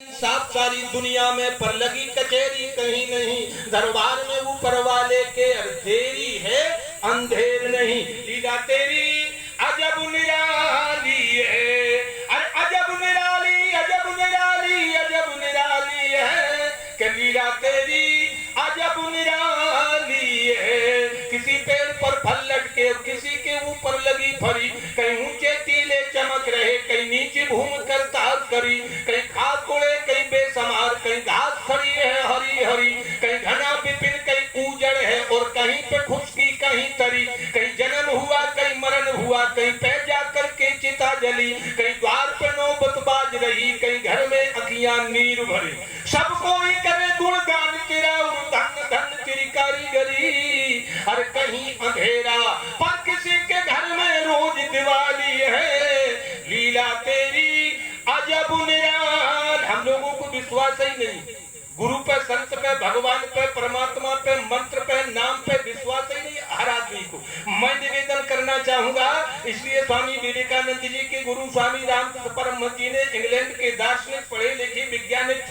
साफ सारी दुनिया में पर लगी कचेरी कहीं नहीं, दरबार में ऊपर वाले के अर्धेरी है अंधेर नहीं। लीला तेरी अजब निराली है, अरे अजब निराली, अजब निराली, अजब निराली है कि लीला तेरी अजब निराली है। किसी पेड़ पर फल लटके और किसी के ऊपर लगी फरी, कहीं ऊंचे टीले चमक रहे, कहीं नीचे घूम कर ताज करी, कहीं खाद कोड़े कहीं बेसमार, कहीं घास खड़ी है हरी हरी, कहीं घना विपिन कहीं उजड़ है और कहीं पे खुशकी कहीं तरी, कहीं जन्म हुआ कहीं मरण हुआ, कहीं पैर जा करके चिता जली, कहीं द्वार पे नौबत बाज रही, कहीं घर में अखियां नीर भरी। सब कोई करे गुणगान तेरा और धन धन तेरी कारीगरी। हर कहीं अंधेरा पर किसी के घर में रोज दिवाली है। लीला तेरी अजब निराल। हम लोगों को विश्वास ही नहीं, गुरु पे, संत पे, भगवान पे, परमात्मा पे, मंत्र पे, नाम पे विश्वास ही नहीं हर आदमी को। मैं निवेदन करना चाहूंगा, इसलिए स्वामी विवेकानंद जी के गुरु स्वामी रामकृष्ण परमहंस जी ने इंग्लैंड के दार्शनिक पढ़े लिखे वैज्ञानिक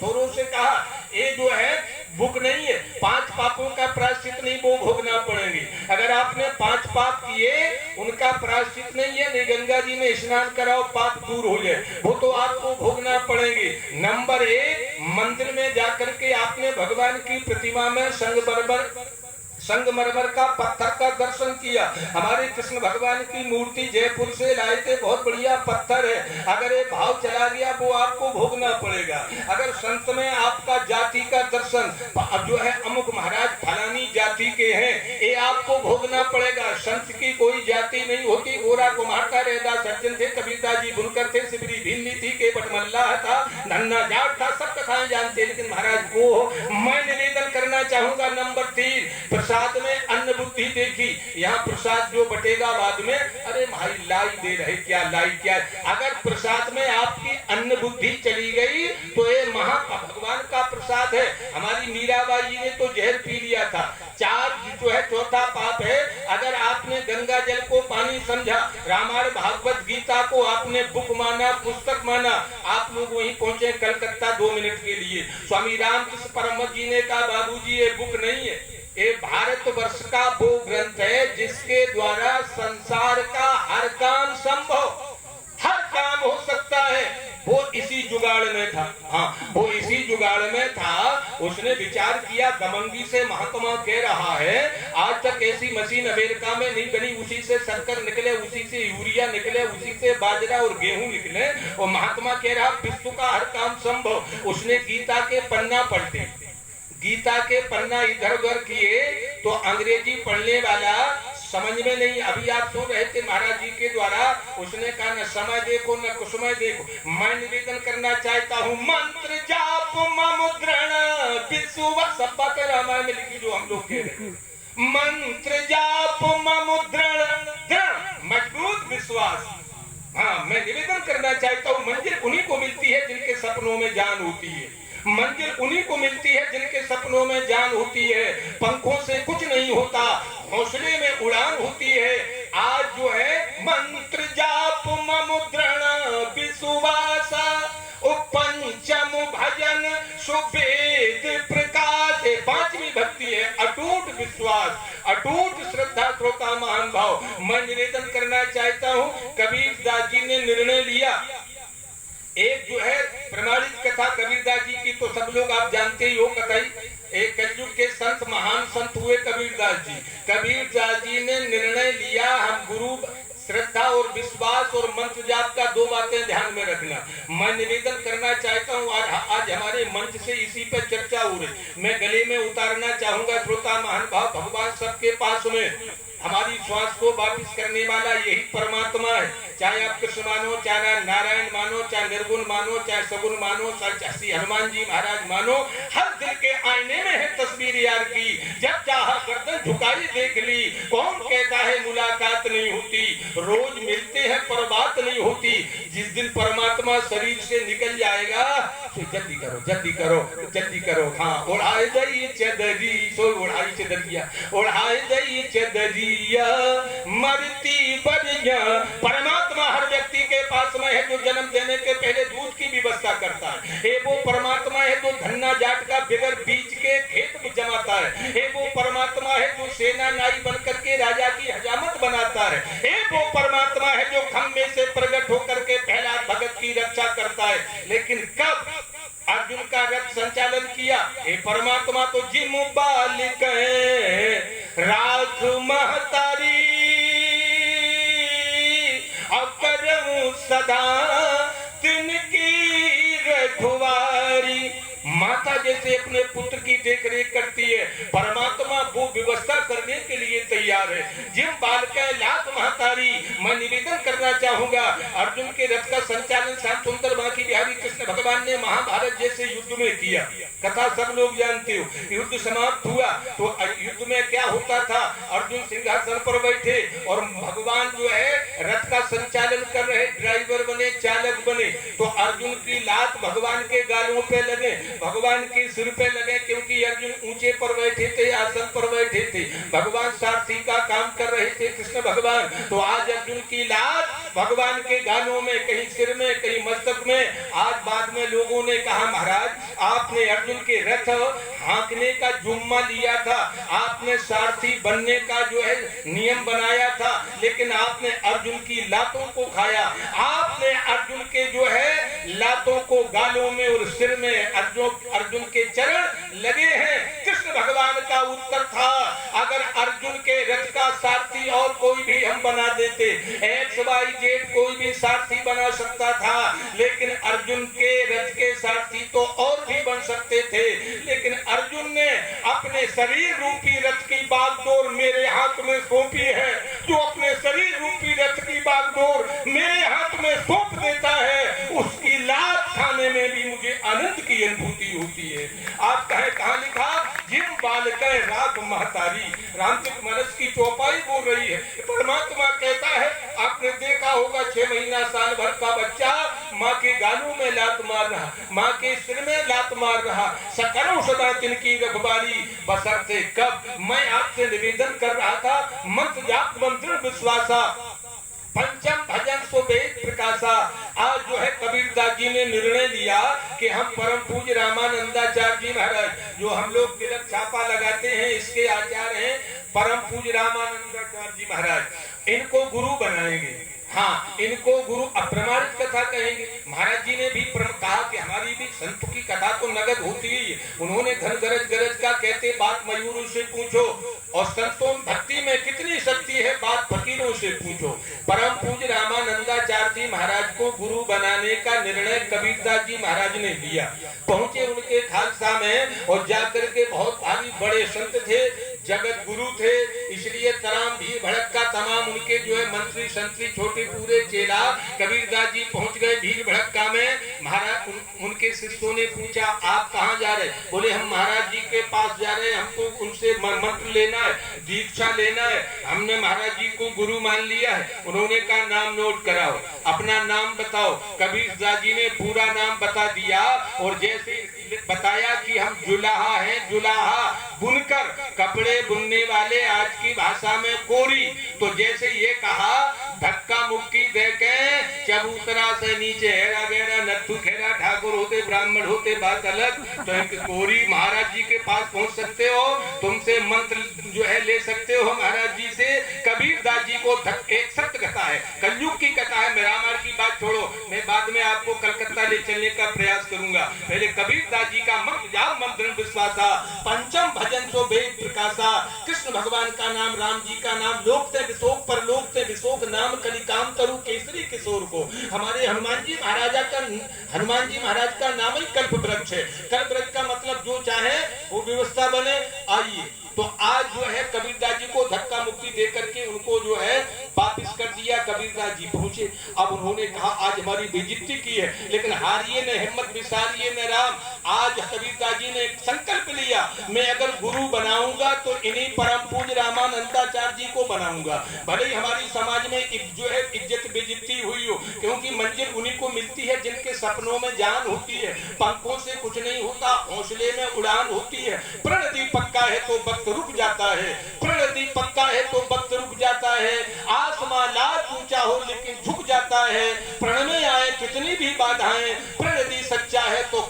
थोरों से कहा, ये जो है बुक नहीं है, 5 पापों का प्रायश्चित नहीं वो भोगना पड़ेंगे। अगर आपने 5 पाप किए उनका प्रायश्चित नहीं है, नहीं गंगा जी में स्नान कराओ पाप दूर हो जाए, वो तो आपको भोगना पड़ेंगे। नंबर 1, मंदिर में जाकर के आपने भगवान की प्रतिमा में संगमरमर का पत्थर का दर्शन किया। हमारे कृष्ण भगवान की मूर्ति जयपुर से लाए थे, बहुत बढ़िया पत्थर है, अगर ये भाव चला गया वो आपको भोगना पड़ेगा। अगर संत में आपका जाति का दर्शन, अब जो है अमुक महाराज फलानी जाति के हैं, ये आपको भोगना पड़ेगा। संत की कोई जाति नहीं होती, गोरा कुम्हार रैदास सज्जन थे, कबीरदास जी बुनकर थे, सिबरी भीलनी थी, केवट मल्लाह था, नन्ना जाट था, सब कथाएं जानते, लेकिन महाराज वो मैं निवेदन करना चाहूंगा। नंबर 3, प्रसाद में अन्न बुद्धि देखी। यहाँ प्रसाद जो बटेगा बाद में, अरे भाई लाई दे रहे क्या, लाई क्या। अगर प्रसाद में आपकी अन्न बुद्धि चली गई तो ये महा भगवान का प्रसाद है। हमारी मीराबाई जी ने तो जहर पी लिया था। 4 जो है चौथा पाप है, अगर आपने गंगा जल को पानी समझा, रामायण भागवत गीता को आपने बुक माना, पुस्तक माना, आप लोग वहीं पहुंचे कलकत्ता 2 मिनट के लिए। स्वामी रामकृष्ण परमहंस जी ने कहा, बाबूजी ये बुक नहीं है, ये भारतवर्ष का वो ग्रंथ है जिसके द्वारा संसार का हर काम संभव, हर काम हो सकता है। वो इसी जुगाड़ में था, हाँ वो इसी जुगाड़ में था। उसने विचार किया, दमंगी से महात्मा कह रहा है, आज तक ऐसी मशीन अमेरिका में नहीं बनी, उसी से शक्कर निकले, उसी से यूरिया निकले, उसी से बाजरा और गेहूं निकले, और महात्मा कह रहा विश्व का हर काम संभव। उसने गीता के पन्ना पलटे, गीता के पन्ना इधर उधर किए तो अंग्रेजी पढ़ने वाला समझ में नहीं। अभी आप सुन रहे थे महाराज जी के द्वारा, उसने कहा न समय देखो न कुसुमय देखो। मैं निवेदन करना चाहता हूँ, मंत्र जाप मुद्रण विश्व सब्बत रामायण में लिखी जो हम लोग कह रहे, मंत्र जाप मुद्रण दृढ़ मजबूत विश्वास। हाँ मैं निवेदन करना चाहता हूँ, मंजिल उन्हीं को मिलती है जिनके सपनों में जान होती है, मंजिल उन्हीं को मिलती है जिनके सपनों में जान होती है। पंखों से कुछ नहीं होता, हौसले में उड़ान होती है। आज जो है मंत्र जाप मुद्रण विश्वासा पंचम भजन सुवेद प्रकाश। 5वीं भक्ति है अटूट विश्वास, अटूट श्रद्धा, श्रोता महान भाव। मैं निवेदन करना चाहता हूँ, कबीरदास जी ने निर्णय लिया, एक जो है प्रमाणित कथा कबीरदास जी की तो सब लोग आप जानते ही हो कथाई। एक कलयुग के संत, महान संत हुए कबीरदास जी। कबीरदास जी ने निर्णय लिया, हम गुरु श्रद्धा और विश्वास और मंत्र जाप का 2 बातें ध्यान में रखना। मैं निवेदन करना चाहता हूँ, आज हमारे मंच से इसी पर चर्चा हो रही, मैं गले में उतारना चाहूंगा। श्रोता महान भाव, भगवान सबके पास में हमारी श्वास को वापिस करने वाला यही परमात्मा है। चाहे आप कृष्ण मानो, चाहे नारायण मानो, चाहे निर्गुण मानो, चाहे सगुण मानो, चाहे हनुमान जी महाराज मानो, हर दिल के आईने में है तस्वीर यार की। जब चाहा गर्दन झुकाई देख ली, कौन कहता है मुलाकात नहीं होती। रोज मिलते हैं पर बात नहीं होती। जिस दिन परमात्मा शरीर से निकल जाएगा तो जल्दी करो, जल्दी करो, जल्दी करो। हाँ, उड़ाए जाइए चदरी, सो उड़ाई चदरिया, उड़ाए जाइए चदरिया, मरती बढ़िया। परमात्मा हर व्यक्ति के पास में है जो जन्म देने के पहले दूध की व्यवस्था व्यवस्था करता है। हे वो परमात्मा है जो धन्ना जाट का बिगर बीज के खेत में जमाता है। हे वो परमात्मा है जो सेना नाई बनकर के राजा की हजामत बनाता है। हे वो परमात्मा है जो खंबे से प्रकट होकर के प्रहलाद भगत की रक्षा करता है। लेकिन कब अर्जुन का रथ संचालन किया? हे परमात्मा तो जिम बालिक राख महतारी अकरम सदा तिनकी रखवारी। माता जैसे अपने पुत्र की देखरेख करती है, परमात्मा वो व्यवस्था करने के लिए तैयार है। जिम बालक लाख महतारी। मैं निवेदन करना चाहूंगा, अर्जुन के रथ का संचालन श्याम सुंदर बांकी बिहारी कृष्ण भगवान ने महाभारत जैसे युद्ध में किया। कथा सब लोग जानते हो। युद्ध समाप्त हुआ तो युद्ध में क्या होता था? अर्जुन सिंहासन पर बैठे और भगवान जो है रथ का संचालन कर रहे, ड्राइवर बने, चालक बने। तो अर्जुन की लात भगवान के गालों पे लगे, भगवान के सिर पे लगे, क्योंकि अर्जुन ऊंचे पर बैठे थे, आसन पर बैठे थे। भगवान सारथी का काम कर रहे थे कृष्ण भगवान। तो आज अर्जुन की लात भगवान के गालों में, कहीं सिर में, कहीं मस्तक में। आज बाद में लोगों ने कहा महाराज आपने अर्जुन के रथ हाँकने का जुम्मा लिया था, आपने सारथी बनने का जो है नियम बनाया था, लेकिन आपने अर्जुन की लातों को खाया। आपने अर्जुन के जो है लातों को गालों में और सिर में अर्जुन के चरण लगे हैं। कृष्ण भगवान का उत्तर था अगर अर्जुन के रथ का सारथी और कोई भी हम बना देते, XYZ कोई भी सारथी बना सकता था, लेकिन अर्जुन के रथ के सारथी तो और भी बन सकते थे। लेकिन अर्जुन ने अपने शरीर रूपी रथ की बागडोर मेरे हाथ में सौंपी है। जो अपने शरीर रूपी रथ की बागडोर मेरे हाथ में सौंप देता है, उसकी लात खाने में भी मुझे आनंद की अनुभूति होती है। आप कहाँ लिखा? जिम बालक राख महतारी। रामचरितमानस की चौपाई बोल रही है। परमात्मा कहता है, आपने देखा होगा 6 महीना साल भर का बच्चा माँ के गालों में लात मार रहा, माँ के सिर में लात मार रहा। सकरो सदा तिनकी रखवारी बसरते कब। मैं आपसे निवेदन कर रहा था, मंत्र जाप मंत्र विश्वासा पंचम भजन सो वेद प्रकाशा। आज जो है कबीरदास जी ने निर्णय लिया कि हम परम पूज्य रामानंदाचार्य जी महाराज, जो हम लोग तिलक छापा लगाते हैं, इसके आचार्य हैं परम पूज्य रामानंदाचार्य जी महाराज, इनको गुरु बनाएंगे। हाँ, इनको गुरु अप्रमाणित कथा कहेंगे। महाराज जी ने भी कहा कि हमारी भी संतों की कथा तो नगद होती है। उन्होंने धन गरज गरज का कहते बात मयूरों से पूछो, और संतों भक्ति में कितनी शक्ति है बात फकीरों से पूछो। परम पूज्य रामानंदाचार्य जी महाराज को गुरु बनाने का निर्णय कबीरदास जी महाराज ने लिया। पहुंचे उनके खालसा में और जाकर के बहुत भारी बड़े संत थे, जगत गुरु थे, इसलिए तमाम भीड़ भड़क का तमाम उनके जो है मंत्री संतरी छोटे पूरे चेला कबीरदास जी पहुंच गए भीड़ भड़का में। महाराज उनके शिष्यों ने पूछा आप कहाँ जा रहे? बोले हम महाराज जी के पास जा रहे हैं, हमको उनसे मंत्र लेना है, दीक्षा लेना है, हमने महाराज जी को गुरु मान लिया है। उन्होंने कहा नाम नोट कराओ, अपना नाम बताओ। कबीरदास जी ने पूरा नाम बता दिया और जैसे बताया कि हम जुलाहा हैं, जुलाहा बुनकर कपड़े बुनने वाले, आज की भाषा में कोरी। तो जैसे ये कहा धक्का मुक्की देके चबूतरा से नीचे हेरा गेरा नत्थु खेरा ठाकुर होते ब्राह्मण होते बात अलग, तो एक कोरी महाराज जी के पास पहुंच सकते हो, तुमसे मंत्र जो है ले सकते हो महाराज जी से। कबीरदास जी को एक सत्य कथा है, कलयुग की कथा है। रामायण की बात छोड़ो, मैं बाद में आपको कलकत्ता ले चलने का प्रयास करूंगा। पहले कबीरदास जी का मंत्र जाप मंत्र विश्वासा पंचम भजन सो वेद प्रकाशा। कृष्ण भगवान का नाम, राम जी का नाम, लोक से विशोक पर लोक से विशोक नाम कलिकाम तरु केसरी किशोर को। हमारे हनुमान जी महाराज का नाम ही कल्प वृक्ष है। कल्प वृक्ष का मतलब जो चाहे वो व्यवस्था बने। आइए, तो आज जो है कबीरदास जी को धक्का मुक्की दे करके उनको जो है वापिस कर दिया। कबीरदास जी पहुंचे, अब उन्होंने कहा आज हमारी बेइज्जती की है, लेकिन हारिए न हिम्मत विसारिए न राम। आज कबीरदास जी ने संकल्प लिया, मैं अगर गुरु बनाऊंगा तो इन्हीं परम पूज्य रामानंदाचार्य जी को बनाऊंगा। भले ही हमारी समाज में जो है इज्जत बेइज्जती हुई हो, क्योंकि मंजिल उन्हीं को मिलती है जिनके सपनों में जान होती है। पंखों से कुछ नहीं होता, हौसले में उड़ान होती है। प्रणति पक्का है तो वक्त रुक जाता है, प्रणति पक्का है तो वक्त रुक जाता है। आसमां लाख ऊंचा हो लेकिन झुक जाता है। प्रण में आए कितनी भी बाधाएं, प्रणति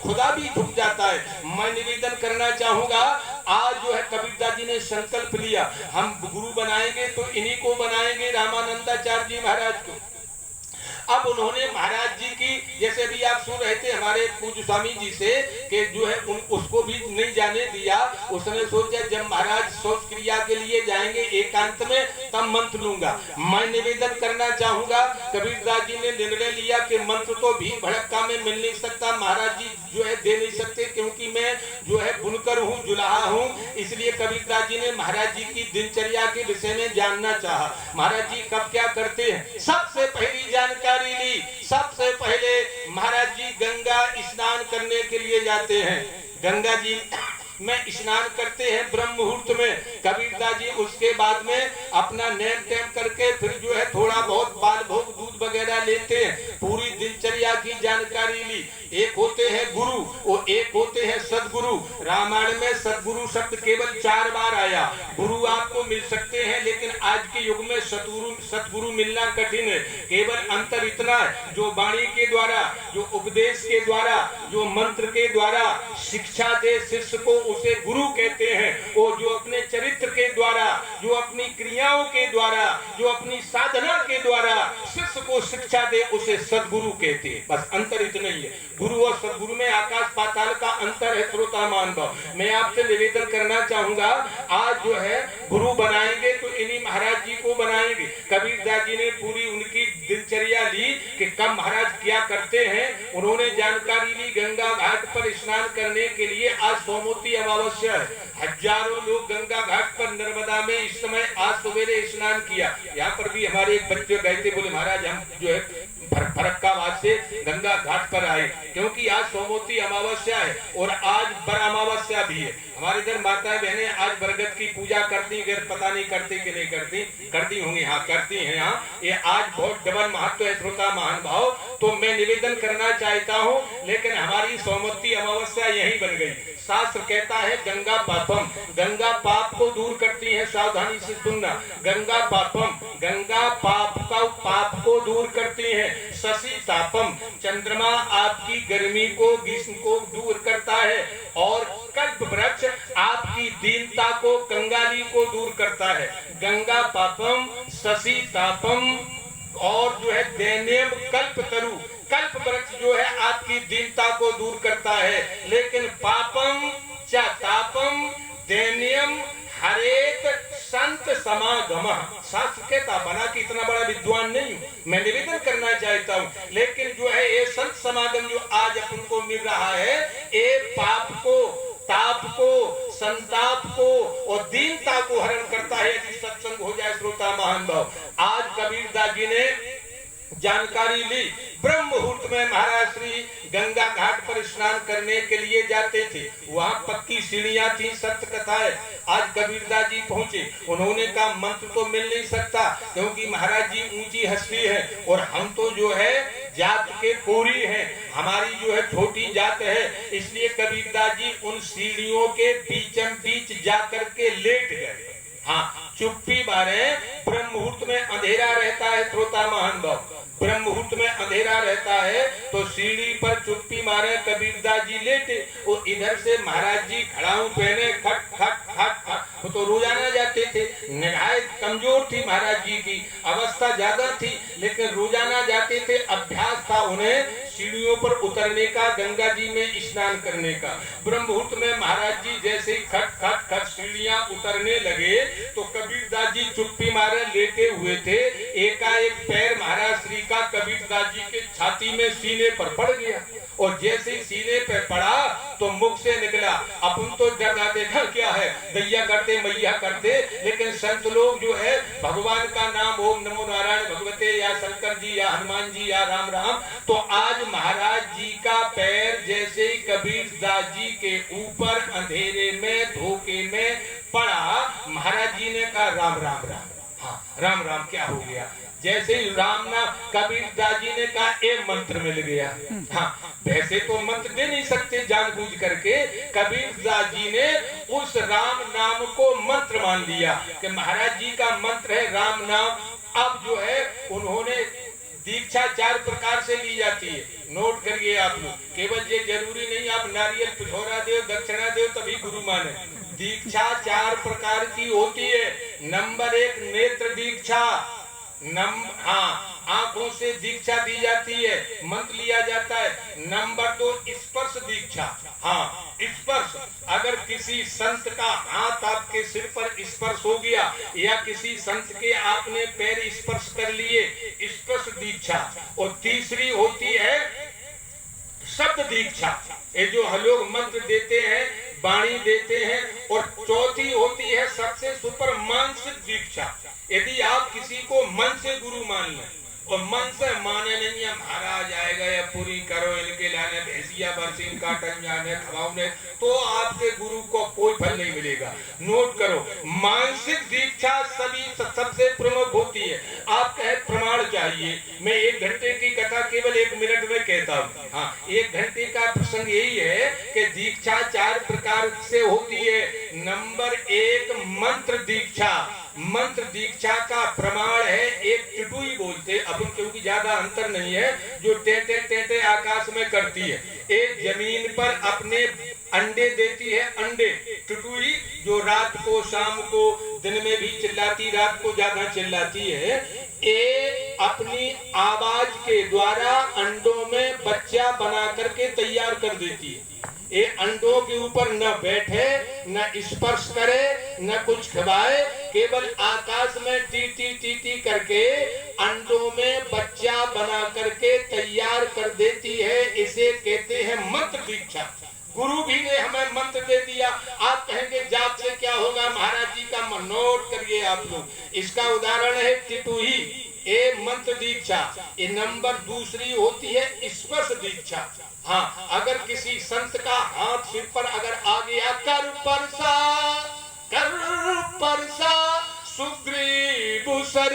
खुदा भी झुक जाता है। मैं निवेदन करना चाहूंगा, आज जो है कबीरदास जी ने संकल्प लिया हम गुरु बनाएंगे तो इन्हीं को बनाएंगे, रामानंदाचार्य जी महाराज को। अब उन्होंने महाराज जी की, जैसे भी आप सुन रहे थे हमारे पूज्य स्वामी जी से, कि जो है उसको भी नहीं जाने दिया। उसने सोचा जब महाराज शौच क्रिया के लिए जाएंगे एकांत में तब मंत्र लूंगा। मैं निवेदन करना चाहूंगा, कबीरदास जी ने निर्णय लिया कि मंत्र तो भीड़ भड़क्का में मिल नहीं सकता, महाराज जी जो है दे नहीं सकते, क्योंकि मैं जो है बुनकर हूँ, जुलाहा हूँ। इसलिए कबीरदास जी ने महाराज जी की दिनचर्या के विषय में जानना चाहा। महाराज जी कब क्या करते हैं, सबसे पहली जानकारी ली। सबसे पहले महाराज जी गंगा स्नान करने के लिए जाते हैं। गंगा जी में स्नान करते हैं ब्रह्म मुहूर्त में। कबीरदास जी उसके बाद में अपना नेम टेम करके फिर जो है थोड़ा बहुत बाल भोग दूध वगैरह लेते हैं। पूरी दिनचर्या की जानकारी ली। एक होते हैं गुरु और एक होते हैं सदगुरु। रामायण में सदगुरु शब्द केवल 4 बार आया। गुरु आपको मिल सकते हैं, लेकिन आज के युग में सतगुरु मिलना कठिन है। केवल अंतर इतना है, जो वाणी के द्वारा, जो उपदेश के द्वारा, जो मंत्र के द्वारा शिक्षा दे शिष्य को, उसे गुरु कहते हैं। और जो अपने चरित्र के द्वारा, जो अपनी क्रियाओं के द्वारा, जो अपनी साधना के द्वारा शिष्य को शिक्षा दे, उसे सदगुरु कहते हैं। बस अंतर इतना ही है। गुरु और सदगुरु में आकाश पाताल का अंतर है। श्रोता मानव, मैं आपसे निवेदन करना चाहूंगा, आज जो है गुरु बनाएंगे तो इन्हीं महाराज जी को बनाएंगे। कबीरदास जी ने पूरी उनकी दिनचर्या ली कि कब महाराज क्या करते हैं। उन्होंने जानकारी ली गंगा घाट पर स्नान करने के लिए। आज सोमवती अमावस्या है, हजारों लोग गंगा घाट पर नर्मदा में इस समय आज सवेरे स्नान किया। यहाँ पर भी हमारे एक बच्चे गए थे, बोले महाराज हम जो है फरक्काबाद से गंगा घाट पर आए, क्योंकि आज सोमवती अमावस्या है और आज बर अमावस्या भी है। हमारे इधर माताएं बहनें आज बरगद की पूजा करती हैं, पता नहीं करती कि नहीं करती, करती होंगी, हाँ करती हैं। हाँ, ये आज बहुत डबल महत्व है श्रोता महान भाव। तो मैं निवेदन करना चाहता हूँ, लेकिन हमारी सोमवती अमावस्या यही बन गई। शास्त्र कहता है गंगा पापम, गंगा पाप को दूर करती है। सावधानी से सुनना, गंगा पापम, गंगा पाप को दूर करती है। शशि तापम, चंद्रमा आपकी गर्मी को, ग्रीष्म को दूर करता है। और कल्प वृक्ष आपकी दीनता को, कंगाली को दूर करता है। गंगा पापम, शशि तापम, और जो है दैन्यम कल्प तरु, कल्प वृक्ष जो है आपकी दीनता को दूर करता है। लेकिन पापम च तापम दैन्यम हरेत संत समागम। शास्त्र कहता, बना कि इतना बड़ा विद्वान नहीं हूँ, मैं निवेदन करना चाहता हूँ, लेकिन जो है ये संत समागम जो आज अपन को मिल रहा है, ये पाप को, ताप को, संताप को और दीनता को हरण करता है। यदि सत्संग हो जाए श्रोता महान भाव। आज कबीरदास जी ने जानकारी ली। ब्रह्म मुहूर्त में महाराज श्री गंगा घाट पर स्नान करने के लिए जाते थे। वहाँ पक्की सीढ़ियां थी, सत्य कथा है। आज कबीरदास जी पहुंचे, उन्होंने कहा मंत्र तो मिल नहीं सकता, क्योंकि महाराज जी ऊंची हस्ती है और हम तो जो है जात के कोरी हैं, हमारी जो है छोटी जात है। इसलिए कबीरदास जी उन सीढ़ियों के बीचम बीच जाकर के लेट गए। हाँ, चुप्पी मारे। ब्रह्म मुहूर्त में अंधेरा रहता है श्रोता महान भाव, ब्रह्म मुहूर्त में अंधेरा रहता है, तो सीढ़ी पर चुप्पी मारे कबीरदास जी लेटे और इधर से महाराज जी खड़ाऊ पहने खट खट खट खट। तो रोजाना जाते थे, निगाहें कमजोर थी महाराज जी की, अवस्था ज्यादा थी, लेकिन रोजाना जाते थे। अभ्यास था उन्हें सीढ़ियों पर उतरने का, गंगा जी में स्नान करने का। ब्रह्म मुहूर्त में महाराज जी जैसे ही खट खट खट सीढ़ियां उतरने लगे तो कबीरदास जी चुप्पी मारे लेटे हुए थे। एकाएक पैर महाराज श्री का कबीरदास जी के छाती में, सीने पर पड़ गया और जैसे ही सीने पे पड़ा तो मुख से निकला, अपन तो डरना देखा क्या है, दैया करते मैया करते, लेकिन संत लोग जो है भगवान का नाम ओम नमो नारायण भगवते या शंकर जी या हनुमान जी या राम राम। तो आज महाराज जी का पैर जैसे ही कबीरदास जी के ऊपर अंधेरे में धोखे में पड़ा, महाराज जी ने कहा राम राम राम। हाँ, राम राम क्या हो गया? जैसे ही राम नाम कबीरदास जी ने कहा एक मंत्र मिल गया। हाँ, वैसे तो मंत्र दे नहीं सकते जानबूझ करके, कबीरदास जी ने उस राम नाम को मंत्र मान लिया कि महाराज जी का मंत्र है राम नाम। अब जो है उन्होंने दीक्षा 4 प्रकार से ली जाती है। नोट करिए आप लोग, केवल ये जरूरी नहीं आप नारियल पिछोरा दो, दक्षिणा दो तभी गुरु माने। दीक्षा 4 प्रकार की होती है। नंबर 1 नेत्र दीक्षा, आंखों से दीक्षा दी जाती है, मंत्र लिया जाता है। नंबर 2 स्पर्श दीक्षा, स्पर्श, अगर किसी संत का हाथ आपके सिर पर स्पर्श हो गया या किसी संत के आपने पैर स्पर्श कर लिए, स्पर्श दीक्षा। और तीसरी होती है शब्द दीक्षा, ये जो हम लोग मंत्र देते हैं, वाणी देते हैं। और चौथी होती है सबसे सुपर मानसिक दीक्षा। यदि आप किसी को मन से गुरु मान लें और मन से माने नहीं है महाराज आएगा या पूरी करो इनके लाने भैंसिया बरसीन काटन जाने खवाने, तो आपके गुरु को कोई फल नहीं मिलेगा। नोट करो, मानसिक दीक्षा सबसे प्रमुख होती है। आप कहे प्रमाण चाहिए, मैं 1 घंटे की कथा केवल 1 मिनट में कहता हूँ। 1 घंटे का प्रसंग यही है कि दीक्षा 4 प्रकार से होती है। नंबर 1 मंत्र दीक्षा। मंत्र दीक्षा का प्रमाण है एक टिटुई बोलते अपन, क्योंकि ज्यादा अंतर नहीं है, जो टेटे टेटे आकाश में करती है। एक जमीन पर अपने अंडे देती है, अंडे टिटुई जो रात को शाम को दिन में भी चिल्लाती, रात को ज्यादा चिल्लाती है। ये अपनी आवाज के द्वारा अंडों में बच्चा बना करके तैयार कर देती है। ये अंडों के ऊपर न बैठे, न स्पर्श करे, न कुछ खवाए, केवल आकाश में टीटी टीटी करके अंडों में बच्चा बना करके तैयार कर देती है। इसे कहते हैं मंत्र दीक्षा। गुरु भी ने हमें मंत्र दे दिया। आप कहेंगे जाप से क्या होगा महाराज जी का, नोट करिए आप लोग। इसका उदाहरण है टिटुही, ये मंत्र दीक्षा। ये नंबर 2 होती है स्पर्श दीक्षा। अगर किसी संत का हाथ सिर पर अगर आ गया, कर परसा सुग्रीव सर